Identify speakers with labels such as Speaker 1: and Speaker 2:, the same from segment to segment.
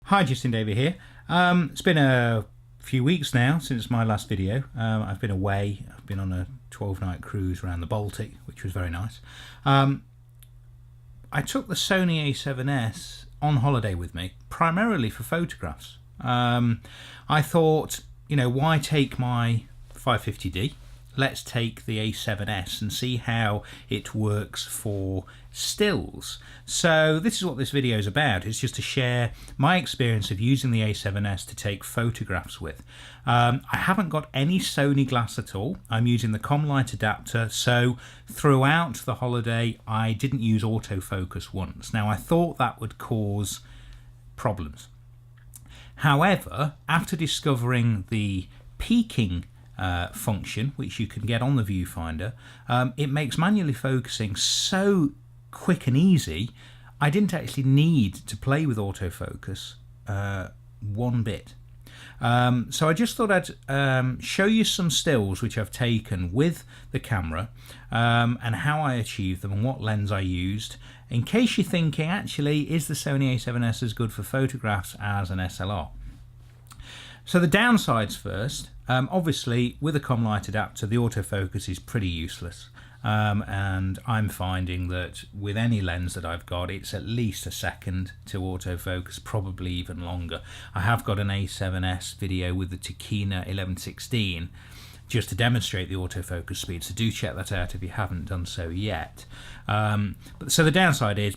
Speaker 1: Hi, Justin Davey here. It's been a few weeks now since my last video. I've been away. I've been on a 12-night cruise around the Baltic, which was very nice. I took the Sony A7S on holiday with me, primarily for photographs. I thought, you know, why take my 550D? Let's take the A7S and see how it works for stills. So this is what this video is about. It's just to share my experience of using the A7S to take photographs with. I haven't got any Sony glass at all. I'm using the Comlight adapter, so throughout the holiday I didn't use autofocus once. Now I thought that would cause problems. However, after discovering the peaking function, which you can get on the viewfinder, it makes manually focusing so quick and easy. I didn't actually need to play with autofocus one bit. So I just thought I'd show you some stills which I've taken with the camera, and how I achieved them and what lens I used, in case you're thinking, actually, is the Sony A7S as good for photographs as an SLR? So the downsides first. Obviously, with a Comlight adapter, the autofocus is pretty useless, and I'm finding that with any lens that I've got, it's at least a second to autofocus, probably even longer. I have got an A7S video with the Takina 1116 just to demonstrate the autofocus speed, so do check that out if you haven't done so yet. So the downside is,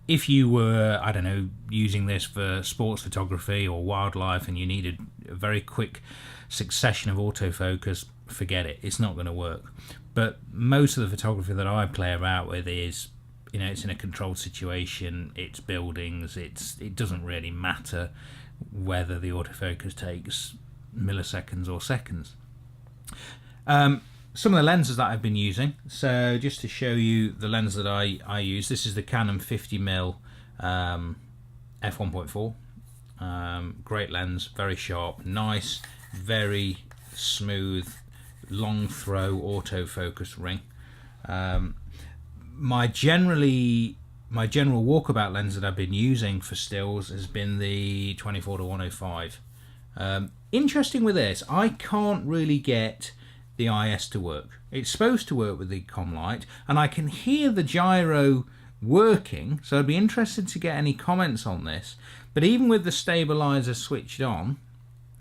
Speaker 1: if you were, I don't know, using this for sports photography or wildlife and you needed a very quick succession of autofocus, forget it, it's not going to work. But most of the photography that I play about with is, you know, it's in a controlled situation, it's buildings, it doesn't really matter whether the autofocus takes milliseconds or seconds. Some of the lenses that I've been using, so just to show you the lens that I use, this is the Canon 50mm f1.4. Great lens, very sharp, nice, very smooth, long throw autofocus ring. My general walkabout lens that I've been using for stills has been the 24-105. Interesting with this, I can't really get the IS to work. It's supposed to work with the Comlight, and I can hear the gyro working, so I'd be interested to get any comments on this. But even with the stabilizer switched on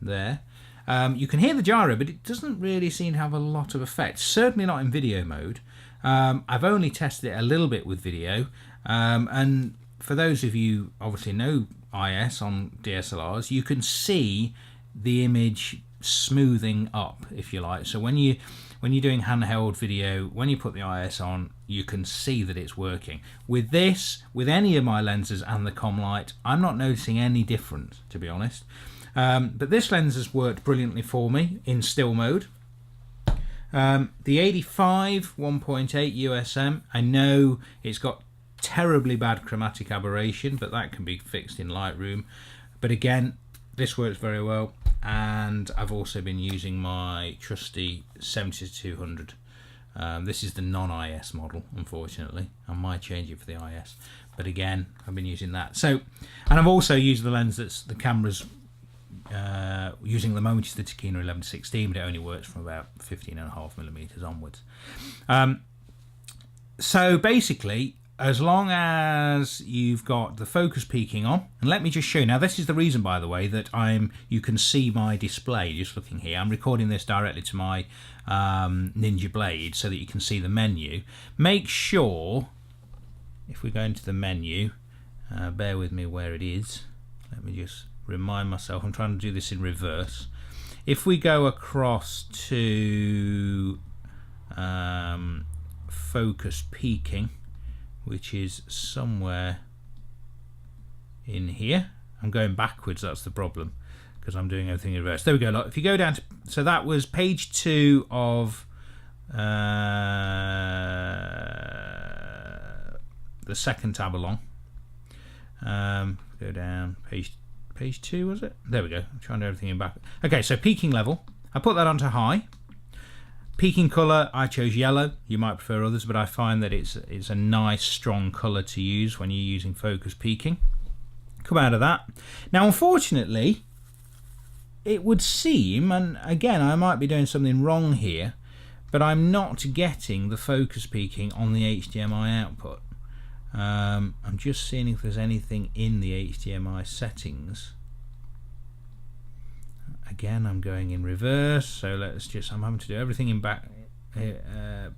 Speaker 1: there, you can hear the gyro, but it doesn't really seem to have a lot of effect, certainly not in video mode. I've only tested it a little bit with video, and for those of you obviously know IS on DSLRs, you can see the image smoothing up, if you like. So when you're doing handheld video, when you put the IS on, you can see that it's working. With this, with any of my lenses and the Comlight, I'm not noticing any difference, to be honest. But this lens has worked brilliantly for me in still mode. The 85 1.8 USM, I know it's got terribly bad chromatic aberration, but that can be fixed in Lightroom. But again, this works very well. And I've also been using my trusty 70-200. This is the non-IS model, unfortunately. I might change it for the IS, but again, I've been using that. So, and I've also used the lens that's the camera's using at the moment, is the Takina 1116, but it only works from about 15.5mm onwards. So basically, as long as you've got the focus peaking on, and let me just show you, now this is the reason, by the way, that you can see my display just looking here. I'm recording this directly to my Ninja Blade so that you can see the menu. Make sure, if we go into the menu, bear with me where it is, let me just remind myself, I'm trying to do this in reverse. If we go across to focus peaking, which is somewhere in here. I'm going backwards, that's the problem, because I'm doing everything in reverse. There we go. Look, if you go down to, so that was page 2 of the second tab along. Go down, page 2 was it? There we go. I'm trying to do everything in back. Okay, so peaking level, I put that onto high. Peaking colour, I chose yellow. You might prefer others, but I find that it's a nice strong colour to use when you're using focus peaking. come out of that. Now unfortunately it would seem, and again I might be doing something wrong here, but I'm not getting the focus peaking on the HDMI output. I'm just seeing if there's anything in the HDMI settings. Again, I'm going in reverse, so let's just, I'm having to do everything in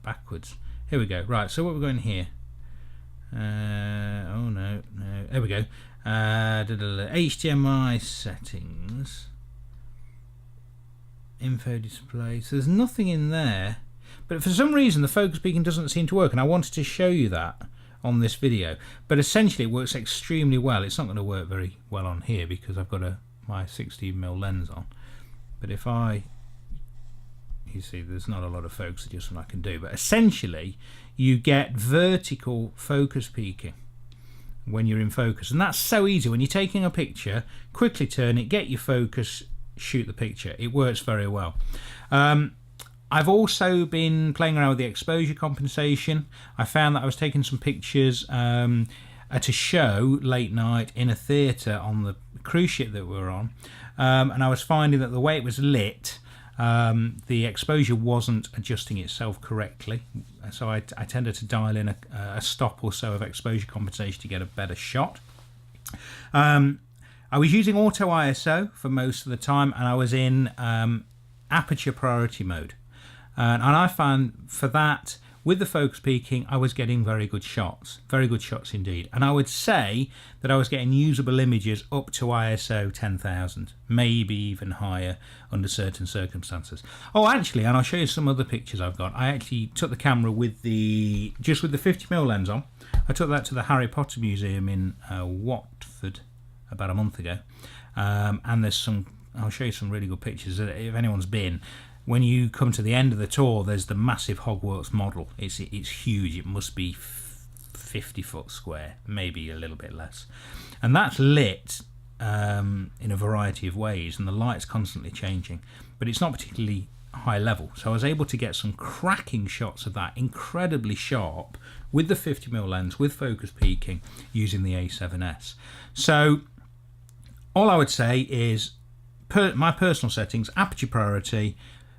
Speaker 1: backwards. Here we go. Right, so what we're going here. Oh no, there we go. HDMI settings, info display. So there's nothing in there, but for some reason the focus peaking doesn't seem to work, and I wanted to show you that on this video. But essentially it works extremely well. It's not going to work very well on here because I've got my 16mm lens on. But if you see, there's not a lot of focus adjustment I can do, but essentially you get vertical focus peaking when you're in focus, and that's so easy. When you're taking a picture, quickly turn it, get your focus, shoot the picture. It works very well. I've also been playing around with the exposure compensation. I found that I was taking some pictures at a show late night in a theatre on the cruise ship that we were on, and I was finding that the way it was lit, the exposure wasn't adjusting itself correctly, so I tended to dial in a stop or so of exposure compensation to get a better shot. I was using auto ISO for most of the time, and I was in aperture priority mode, and I found for that, with the focus peaking, I was getting very good shots indeed. And I would say that I was getting usable images up to ISO 10,000, maybe even higher under certain circumstances. Oh, actually, and I'll show you some other pictures I've got. I actually took the camera with just with the 50mm lens on. I took that to the Harry Potter Museum in Watford about a month ago, and I'll show you some really good pictures. If anyone's been, when you come to the end of the tour, there's the massive Hogwarts model. It's huge. It must be 50 foot square, maybe a little bit less, and that's lit in a variety of ways, and the light's constantly changing, but it's not particularly high level, so I was able to get some cracking shots of that, incredibly sharp, with the 50mm lens, with focus peaking, using the A7S. So all I would say is my personal settings: aperture priority.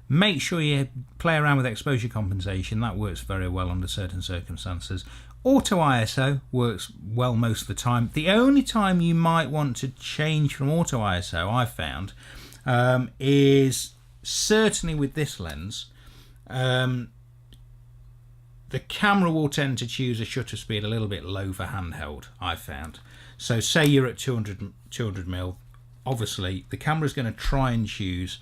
Speaker 1: Make sure you play around with exposure compensation. That works very well under certain circumstances. Auto ISO works well most of the time. The only time you might want to change from auto ISO, I've found, is certainly with this lens. The camera will tend to choose a shutter speed a little bit low for handheld, I've found. So say you're at 200mm, obviously the camera's going to try and choose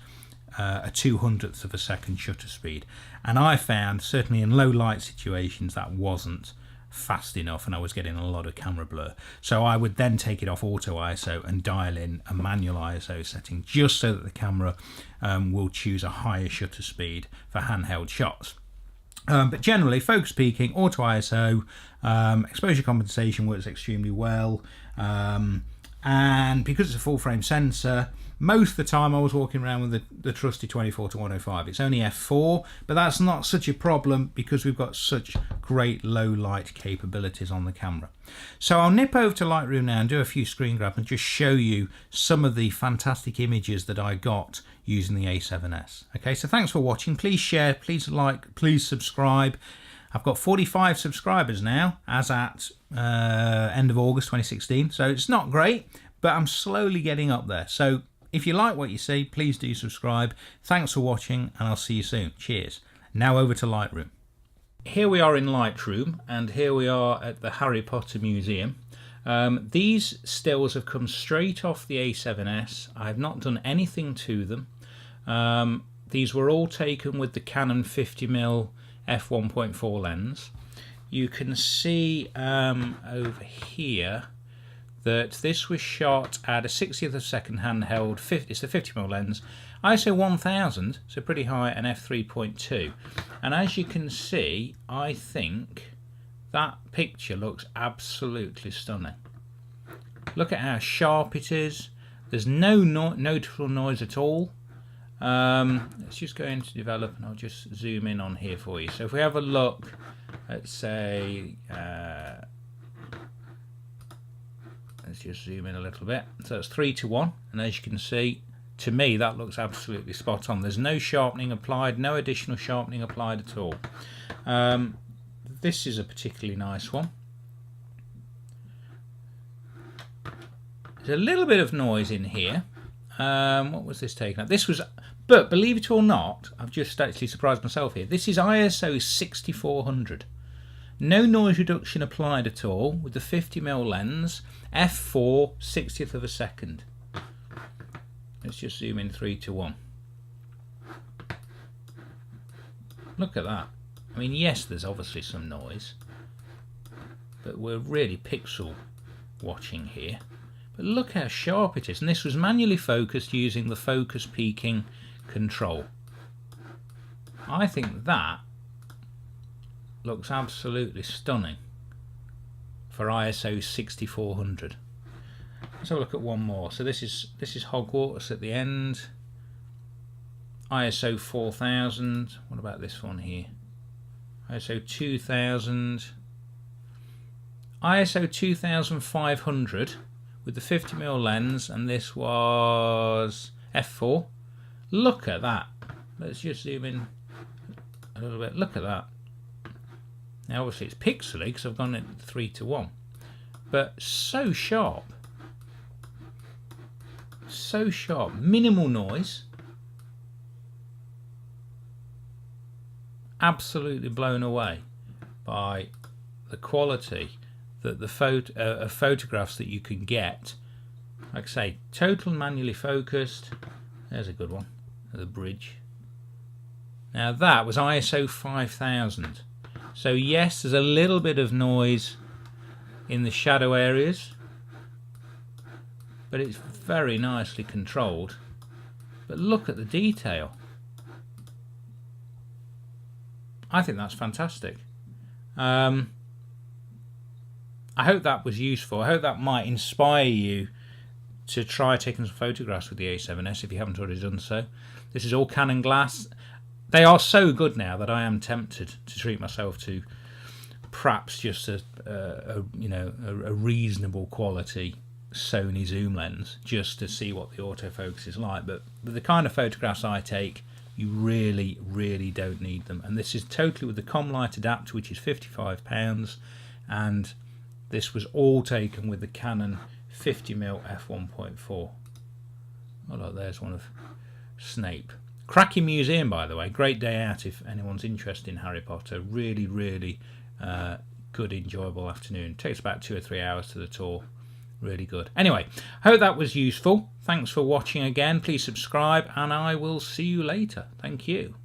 Speaker 1: a 200th of a second shutter speed, and I found certainly in low light situations that wasn't fast enough, and I was getting a lot of camera blur. So I would then take it off auto ISO and dial in a manual ISO setting, just so that the camera will choose a higher shutter speed for handheld shots. But generally, focus peaking, auto ISO, exposure compensation works extremely well, and because it's a full frame sensor, most of the time I was walking around with the trusty 24-105. It's only f4, but that's not such a problem because we've got such great low light capabilities on the camera. So I'll nip over to Lightroom now and do a few screen grabs and just show you some of the fantastic images that I got using the A7S. Okay, so thanks for watching. Please share, please like, please subscribe. I've got 45 subscribers now as at end of August 2016, so it's not great, but I'm slowly getting up there. So if you like what you see, please do subscribe. Thanks for watching, and I'll see you soon. Cheers. Now over to Lightroom. Here we are in Lightroom, and here we are at the Harry Potter Museum. These stills have come straight off the A7S. I've not done anything to them. These were all taken with the Canon 50mm f1.4 lens. You can see over here that this was shot at a 60th of a second handheld, it's the 50mm lens, ISO 1000, so pretty high, and f3.2. And as you can see, I think that picture looks absolutely stunning. Look at how sharp it is. There's no noticeable noise at all. Let's just go into develop, and I'll just zoom in on here for you. So if we have a look at, say, Let's just zoom in a little bit. So it's 3:1, and as you can see, to me that looks absolutely spot on. There's no sharpening applied, no additional sharpening applied at all. This is a particularly nice one. There's a little bit of noise in here. What was this taken up? This was, but believe it or not, I've just actually surprised myself here. This is ISO 6400. No noise reduction applied at all with the 50mm lens, f4, 60th of a second. Let's just zoom in 3:1. Look at that. I mean, yes, there's obviously some noise, but we're really pixel watching here. But look how sharp it is, and this was manually focused using the focus peaking control. I think that looks absolutely stunning for ISO 6400. Let's have a look at one more. So this is Hogwarts at the end. ISO 4000. What about this one here? ISO 2000. ISO 2500 with the 50mm lens, and this was f4. Look at that. Let's just zoom in a little bit. Look at that. Now obviously it's pixely because I've gone at 3:1, but so sharp. So sharp. Minimal noise. Absolutely blown away by the quality that the photographs that you can get. Like I say, total manually focused. There's a good one. The bridge. Now that was ISO 5000. So yes, there's a little bit of noise in the shadow areas, but it's very nicely controlled. But look at the detail. I think that's fantastic. I hope that was useful. I hope that might inspire you to try taking some photographs with the A7S if you haven't already done so. This is all Canon glass. They are so good now that I am tempted to treat myself to perhaps just a reasonable quality Sony zoom lens just to see what the autofocus is like. But with the kind of photographs I take, you really, really don't need them. And this is totally with the Comlight adapter, which is £55, and this was all taken with the Canon 50mm f1.4. Oh look, there's one of Snape. Cracking museum, by the way. Great day out if anyone's interested in Harry Potter. Really, really good, enjoyable afternoon. Takes about 2 or 3 hours to the tour. Really good. Anyway, hope that was useful. Thanks for watching again. Please subscribe, and I will see you later. Thank you.